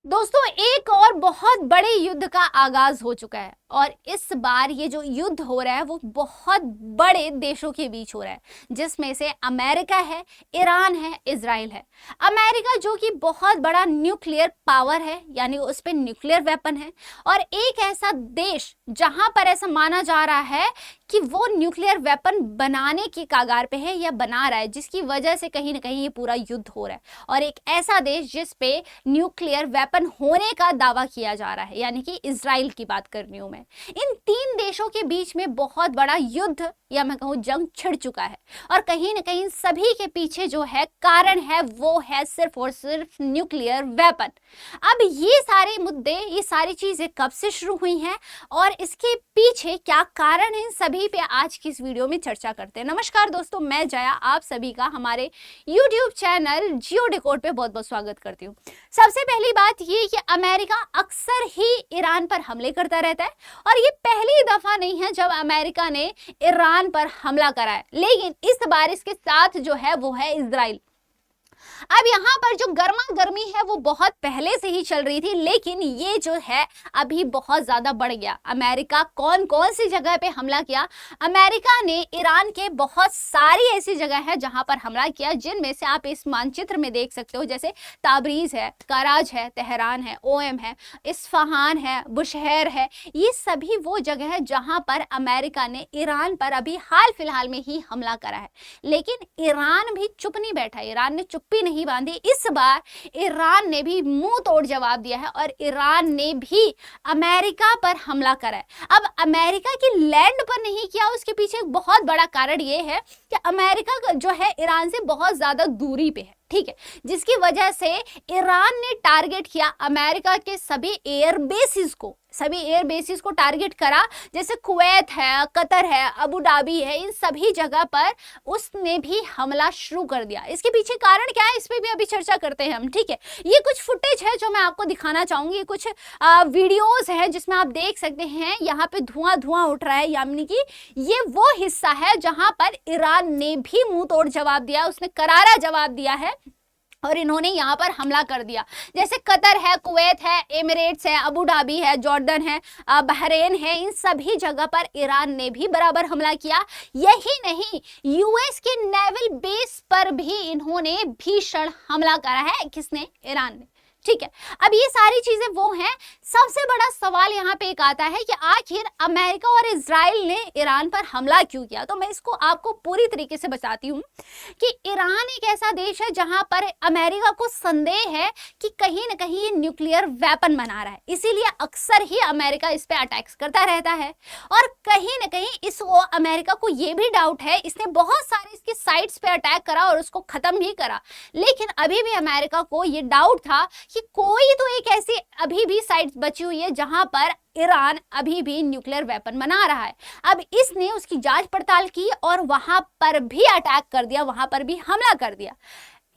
दोस्तों एक और बहुत बड़े युद्ध का आगाज हो चुका है और इस बार ये जो युद्ध हो रहा है वो बहुत बड़े देशों के बीच हो रहा है, जिसमें से अमेरिका है, ईरान है, इजराइल है। अमेरिका जो कि बहुत बड़ा न्यूक्लियर पावर है, यानी उस पे न्यूक्लियर वेपन है, और एक ऐसा देश जहां पर ऐसा माना जा रहा है कि वो न्यूक्लियर वेपन बनाने की कगार पे है या बना रहा है, जिसकी वजह से कहीं ना कहीं ये पूरा युद्ध हो रहा है। और एक ऐसा देश जिस पे न्यूक्लियर वेपन होने का दावा किया जा रहा है, यानी कि इजराइल की बात कर रही हूं मैं। इन तीन देशों के बीच में बहुत बड़ा युद्ध या मैं कहूं जंग छिड़ चुका है, और कहीं ना कहीं सभी के पीछे जो है कारण है वो है सिर्फ और सिर्फ न्यूक्लियर वेपन। अब ये सारे मुद्दे, ये सारी चीजें कब से शुरू हुई हैं और इसके पीछे क्या कारण है, इन सभी पे आज की इस वीडियो में चर्चा करते हैं। नमस्कार दोस्तों, मैं जया आप सभी का हमारे YouTube चैनल जियो डिकोड पे बहुत बहुत स्वागत करती हूँ। सबसे पहली बात ये कि अमेरिका अक्सर ही ईरान पर हमले करता रहता है, और ये पहली दफा नहीं है जब अमेरिका ने ईरान पर हमला करा है, लेकिन इस बार इसके साथ जो है वो है इजराइल। अब यहाँ पर जो गर्मा गर्मी है वो बहुत पहले से ही चल रही थी, लेकिन ये जो है अभी बहुत ज्यादा बढ़ गया। अमेरिका कौन कौन सी जगह पे हमला किया? अमेरिका ने ईरान के बहुत सारी ऐसी जगह है जहां पर हमला किया, जिनमें से आप इस मानचित्र में देख सकते हो, जैसे ताबरीज है, कराज है, तेहरान है, ओएम है, इस्फहान है, बुशहर है। ये सभी वो जगह है जहां पर अमेरिका ने ईरान पर अभी हाल फिलहाल में ही हमला करा है। लेकिन ईरान भी चुप नहीं बैठा, ईरान ने चुप्पी नहीं बांधी। इस बार ईरान ने भी मुंह तोड़ जवाब दिया है और ईरान ने भी अमेरिका पर हमला करा है। अब अमेरिका की लैंड पर नहीं किया, उसके पीछे एक बहुत बड़ा कारण यह है कि अमेरिका जो है ईरान से बहुत ज्यादा दूरी पे है, ठीक है, जिसकी वजह से ईरान ने टारगेट किया अमेरिका के सभी एयर बेसिस को टारगेट करा, जैसे कुवैत है, कतर है, अबू धाबी है, इन सभी जगह पर उसने भी हमला शुरू कर दिया। इसके पीछे कारण क्या है, इस पे भी अभी चर्चा करते हैं हम, ठीक है। ये कुछ फुटेज है जो मैं आपको दिखाना चाहूंगी, कुछ वीडियोस है जिसमें आप देख सकते हैं यहाँ पे धुआं धुआं उठ रहा है, यानी कि ये वो हिस्सा है जहां पर ईरान ने भी मुंह तोड़ जवाब दिया, उसने करारा जवाब दिया है और इन्होंने यहाँ पर हमला कर दिया। जैसे कतर है, कुवैत है, एमिरेट्स है, अबू धाबी है, जॉर्डन है, बहरेन है, इन सभी जगह पर ईरान ने भी बराबर हमला किया। यही नहीं, यूएस के नेवल बेस पर भी इन्होंने भीषण हमला करा है। किसने? ईरान ने, ठीक है। अब ये सारी चीजें वो हैं। सबसे बड़ा सवाल यहाँ पे एक आता है कि आखिर अमेरिका और इजराइल ने ईरान पर हमला क्यों किया। तो मैं इसको आपको पूरी तरीके से बताती हूँ कि ईरान एक ऐसा देश है जहां पर अमेरिका को संदेह है कि कहीं ना कहीं ये न्यूक्लियर वेपन बना रहा है, इसीलिए अक्सर ही अमेरिका इस पे अटैक्स करता रहता है। और कहीं ना कहीं इसको अमेरिका को ये भी डाउट है, इसने बहुत सारे इसके साइट्स पे अटैक करा और उसको खत्म भी करा, लेकिन अभी भी अमेरिका को ये डाउट था कि कोई तो एक ऐसी अभी भी साइट बची हुई है जहां पर ईरान अभी भी न्यूक्लियर वेपन बना रहा है। अब इसने उसकी जांच पड़ताल की और वहां पर भी अटैक कर दिया, वहां पर भी हमला कर दिया।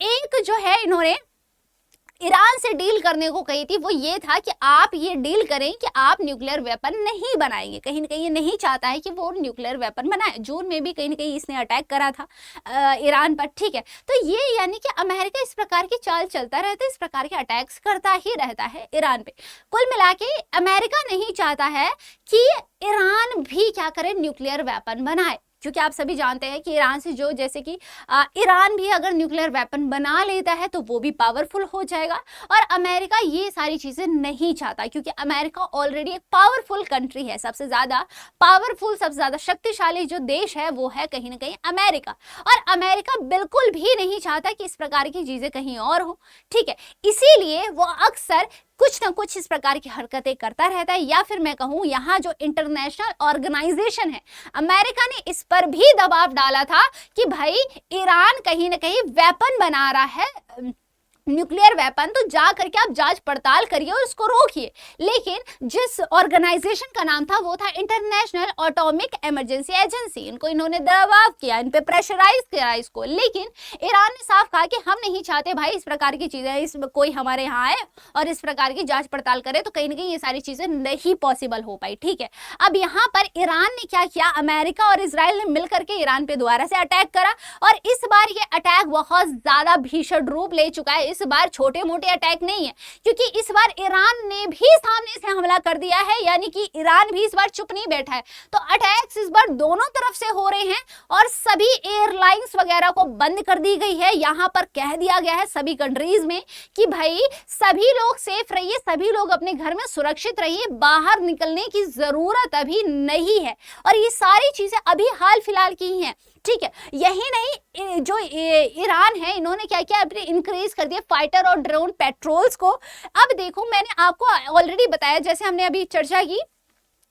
एक जो है इन्होंने ईरान से डील करने को कही थी, वो ये था कि आप ये डील करें कि आप न्यूक्लियर वेपन नहीं बनाएंगे। कहीं ना कहीं ये नहीं चाहता है कि वो न्यूक्लियर वेपन बनाए। जून में भी कहीं ना कहीं इसने अटैक करा था ईरान पर, ठीक है। तो ये यानी कि अमेरिका इस प्रकार की चाल चलता रहता है, इस प्रकार के अटैक्स करता ही रहता है ईरान पे। कुल मिला के अमेरिका नहीं चाहता है कि ईरान भी क्या करे, न्यूक्लियर वेपन बनाए, क्योंकि आप सभी जानते हैं कि ईरान से जो, जैसे कि ईरान भी अगर न्यूक्लियर वेपन बना लेता है तो वो भी पावरफुल हो जाएगा, और अमेरिका ये सारी चीजें नहीं चाहता, क्योंकि अमेरिका ऑलरेडी एक पावरफुल कंट्री है। सबसे ज्यादा पावरफुल, सबसे ज्यादा शक्तिशाली जो देश है वो है कहीं ना कहीं अमेरिका, और अमेरिका बिल्कुल भी नहीं चाहता कि इस प्रकार की चीजें कहीं और हो, ठीक है। इसीलिए वो अक्सर कुछ ना कुछ इस प्रकार की हरकतें करता रहता है, या फिर मैं कहूं यहाँ जो इंटरनेशनल ऑर्गेनाइजेशन है, अमेरिका ने इस पर भी दबाव डाला था कि भाई ईरान कहीं ना कहीं वेपन बना रहा है, न्यूक्लियर वेपन, तो जा करके आप जांच पड़ताल करिए और उसको रोकिए। लेकिन जिस ऑर्गेनाइजेशन का नाम था वो था इंटरनेशनल एटॉमिक इमरजेंसी एजेंसी, इनको इन्होंने दबाव किया, इन पे प्रेशराइज किया इसको, लेकिन ईरान ने साफ कहा कि हम नहीं चाहते भाई इस प्रकार की चीजें, इस कोई हमारे यहाँ आए और इस प्रकार की जांच पड़ताल करे, तो कहीं ना कहीं ये सारी चीजें नहीं पॉसिबल हो पाई, ठीक है। अब यहाँ पर ईरान ने क्या किया, अमेरिका और इजराइल ने मिलकर के ईरान पे दोबारा से अटैक करा, और इस बार ये अटैक बहुत ज्यादा भीषण रूप ले चुका है। इस इस बार छोटे मोटे अटैक नहीं है, क्योंकि इस बार ईरान ने भी सामने से हमला कर दिया है, यानी कि ईरान भी इस बार चुप नहीं बैठा है। तो अटैक्स इस बार दोनों तरफ से हो रहे हैं और सभी एयरलाइंस वगैरह को बंद कर दी गई है। यहाँ पर कह दिया गया है सभी कंट्रीज में कि भाई सभी लोग सेफ रहिए, सभी लोग अपने घर में सुरक्षित रहिए, बाहर निकलने की जरूरत अभी नहीं है। और ये सारी चीजें अभी हाल फिलहाल की ही हैं, ठीक है। यही नहीं, जो ईरान है इन्होंने क्या किया, अपने इंक्रीज कर दिया फाइटर और ड्रोन पेट्रोल्स को। अब देखो, मैंने आपको ऑलरेडी बताया, जैसे हमने अभी चर्चा की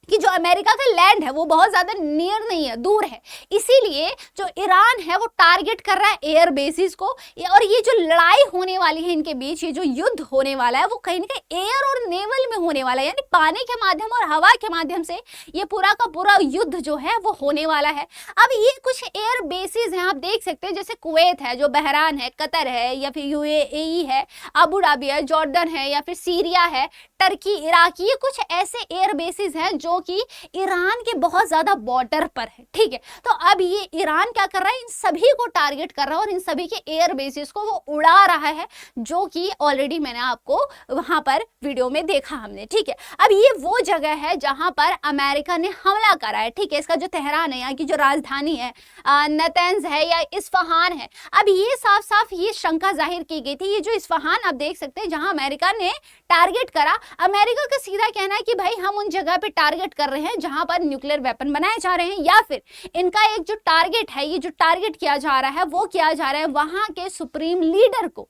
कि जो अमेरिका का लैंड है वो बहुत ज्यादा नियर नहीं है, दूर है, इसीलिए जो ईरान है वो टारगेट कर रहा है एयर बेसिस को। और ये जो लड़ाई होने वाली है इनके बीच, ये जो युद्ध होने वाला है वो कहीं ना कहीं एयर और नेवल में होने वाला है, यानी पानी के माध्यम और हवा के माध्यम से ये पूरा का पूरा युद्ध जो है वो होने वाला है। अब ये कुछ एयर बेसिस हैं, आप देख सकते हैं, जैसे कुवैत है, जो बहरान है, कतर है, या फिर यूएई है, अबू धाबी है, जॉर्डन है, या फिर सीरिया है, टर्की, इराक, ये कुछ ऐसे एयर बेसिस हैं जो कि ईरान के बहुत ज्यादा बॉर्डर पर है, ठीक है। तो अब ये ईरान क्या कर रहा है, इन सभी को टारगेट कर रहा है और इन सभी के एयर बेसिस को वो उड़ा रहा है, जो कि ऑलरेडी मैंने आपको वहां पर वीडियो में देखा हमने, ठीक है। अब ये वो जगह है जहां पर अमेरिका ने हमला करा है, ठीक है। इसका जो तेहरान है, यहाँ की जो राजधानी है, नतंज है या इस्फहान है। अब ये साफ साफ ये शंका जाहिर की गई थी, ये जो इस्फहान आप देख सकते हैं जहां अमेरिका ने टारगेट करा, अमेरिका का सीधा कहना है कि भाई हम उन जगह पे टारगेट कर रहे हैं जहां पर न्यूक्लियर वेपन बनाए जा रहे हैं, या फिर इनका एक जो टारगेट है, ये जो टारगेट किया जा रहा है वो किया जा रहा है वहां के सुप्रीम लीडर को।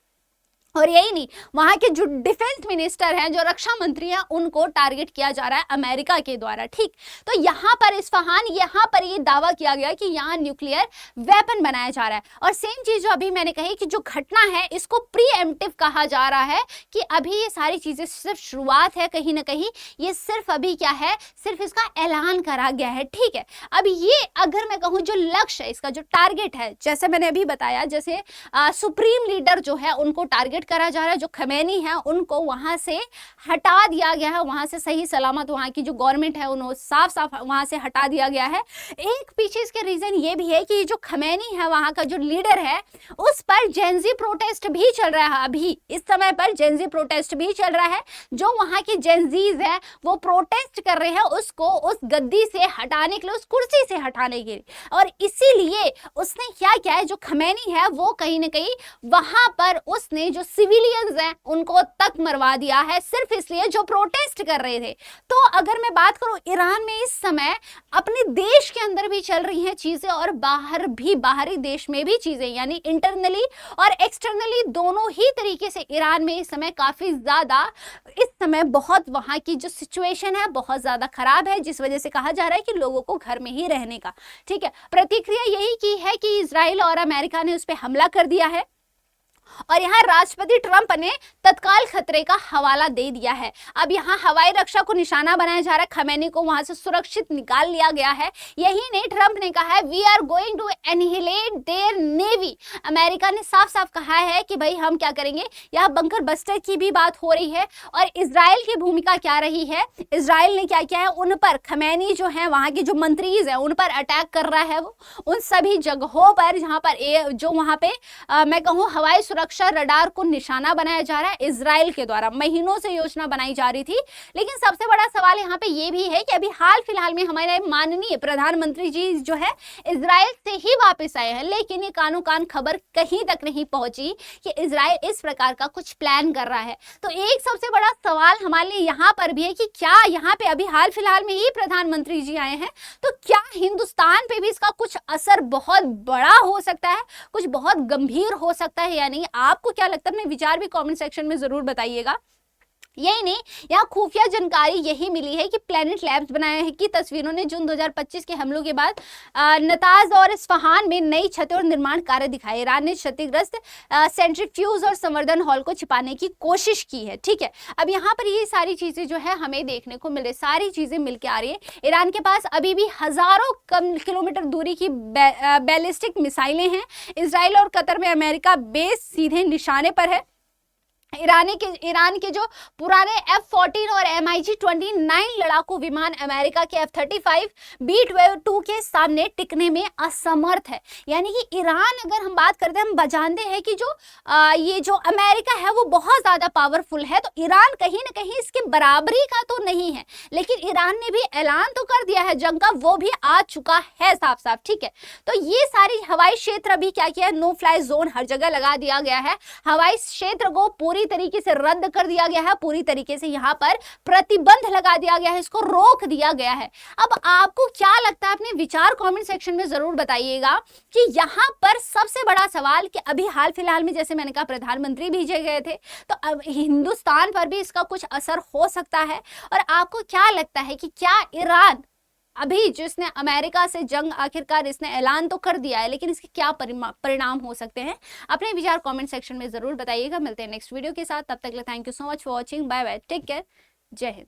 और यही नहीं, वहां के जो डिफेंस मिनिस्टर हैं, जो रक्षा मंत्री हैं, उनको टारगेट किया जा रहा है अमेरिका के द्वारा, ठीक। तो यहाँ पर इस्फहान, यहाँ पर ये दावा किया गया कि यहाँ न्यूक्लियर वेपन बनाया जा रहा है। और सेम चीज जो अभी मैंने कही कि जो घटना है इसको प्रीएम्प्टिव कहा जा रहा है, कि अभी ये सारी चीजें सिर्फ शुरुआत है, कहीं ना कहीं ये सिर्फ अभी क्या है, सिर्फ इसका ऐलान करा गया है, ठीक है। अब ये अगर मैं कहूँ जो लक्ष्य है, इसका जो टारगेट है, जैसे मैंने अभी बताया, जैसे सुप्रीम लीडर जो है उनको टारगेट करा जा रहा है, जो खमेनी है उनको वहां से हटा दिया गया है, वहां से सही सलामत वहां की जो गवर्नमेंट है उन्हें साफ साफ वहां से हटा दिया गया है। एक पीछे इसके रीजन ये भी है कि जो खमेनी है, वहां का जो लीडर है, उस पर जेंजी प्रोटेस्ट भी चल रहा है। अभी इस समय पर जेंजी प्रोटेस्ट भी चल रहा है, जो वहां के जेंजीज है वो प्रोटेस्ट कर रहे हैं उसको उस गद्दी से हटाने के लिए, उस कुर्सी से हटाने के लिए। और इसीलिए उसने क्या किया है, जो खमेनी है वो कहीं ना कहीं वहां पर उसने जो सिविलियंस हैं उनको तक मरवा दिया है, सिर्फ इसलिए जो प्रोटेस्ट कर रहे थे। तो अगर मैं बात करूं, ईरान में इस समय अपने देश के अंदर भी चल रही हैं चीजें और बाहर भी, बाहरी देश में भी चीजें, यानी इंटरनली और एक्सटर्नली दोनों ही तरीके से ईरान में इस समय काफी ज्यादा, इस समय बहुत वहां की जो सिचुएशन है बहुत ज्यादा खराब है, जिस वजह से कहा जा रहा है कि लोगों को घर में ही रहने का, ठीक है। प्रतिक्रिया यही की है कि इजराइल और अमेरिका ने उस पर हमला कर दिया है और यहाँ राष्ट्रपति ट्रंप ने तत्काल खतरे का हवाला दे दिया है। अब यहाँ हवाई रक्षा को निशाना बनाया जा रहा है, खमेनी को वहां से सुरक्षित निकाल लिया गया है। यही नहीं, ट्रंप ने कहा है we are going to annihilate their navy. America ने साफ साफ कहा है कि भाई हम क्या करेंगे, यहाँ बंकर बस्टर की भी बात हो रही है। और इजराइल की भूमिका क्या रही है, इजराइल ने क्या किया है, उन पर खमेनी जो है, वहां के जो मंत्रीज हैं उन पर अटैक कर रहा है, वो उन सभी जगहों पर जहां पर जो वहां पे मैं कहूँ हवाई सुरक्षा रडार को निशाना बनाया जा रहा है इजराइल के द्वारा। महीनों से योजना बनाई जा रही थी, लेकिन सबसे बड़ा सवाल यहाँ पे ये भी है कि अभी हाल फिलहाल में हमारे माननीय प्रधानमंत्री जी जो है इजराइल से ही वापस आए हैं, लेकिन ये कानो कान खबर कहीं तक नहीं पहुंची कि इजराइल इस प्रकार का कुछ प्लान कर रहा है। तो एक सबसे बड़ा सवाल हमारे लिए यहाँ पर भी है कि क्या यहाँ पे अभी हाल फिलहाल में ही प्रधानमंत्री जी आए हैं, तो क्या हिंदुस्तान पे भी इसका कुछ असर बहुत बड़ा हो सकता है, कुछ बहुत गंभीर हो सकता है या नहीं? आपको क्या लगता है? अपने विचार भी कमेंट सेक्शन में जरूर बताइएगा। यही नहीं, यहाँ खुफिया जानकारी यही मिली है कि प्लैनेट लैब्स बनाया है कि तस्वीरों ने जून 2025 के हमलों के बाद नताज और इस्फहान में नई छतें और निर्माण कार्य दिखाए। ईरान ने क्षतिग्रस्त सेंट्रीफ्यूज और संवर्धन हॉल को छिपाने की कोशिश की है, ठीक है। अब यहाँ पर ये सारी चीजें जो है हमें देखने को मिल रही, सारी चीजें मिलकर आ रही है। ईरान के पास अभी भी हजारों किलोमीटर दूरी की बैलिस्टिक मिसाइलें हैं। इसराइल और कतर में अमेरिका बेस सीधे निशाने पर है। ईरान के जो पुराने F-14 और MiG-29 लड़ाकू विमान अमेरिका के F-35 B-22 के सामने टिकने में असमर्थ है। यानी कि ईरान, अगर हम बात करते हैं, हम जानते हैं कि जो ये जो अमेरिका है वो बहुत ज्यादा पावरफुल है, तो ईरान कहीं ना कहीं इसके बराबरी का तो नहीं है, लेकिन ईरान ने भी ऐलान तो कर दिया है जंग का, वो भी आ चुका है साफ साफ। ठीक है, तो ये सारी हवाई क्षेत्र अभी क्या किया, नो फ्लाई जोन हर जगह लगा दिया गया है, हवाई क्षेत्र को पूरी तरीके से रद्द कर दिया गया है, पूरी तरीके से यहाँ पर प्रतिबंध लगा दिया गया है, इसको रोक दिया गया है। अब आपको क्या लगता है, अपने विचार कमेंट सेक्शन में जरूर बताइएगा कि यहाँ पर सबसे बड़ा सवाल कि अभी हाल फिलहाल में जैसे मैंने कहा प्रधानमंत्री भेजे गए थे, तो अब हिंदुस्तान पर भी इसका कुछ असर हो सकता है। और आपको क्या लगता है कि क्या ईरान अभी जिसने अमेरिका से जंग आखिरकार इसने ऐलान तो कर दिया है, लेकिन इसके क्या परिणाम हो सकते हैं, अपने विचार कमेंट सेक्शन में जरूर बताइएगा। मिलते हैं नेक्स्ट वीडियो के साथ, तब तक के लिए thank you so much for watching, bye bye, take care, जय हिंद।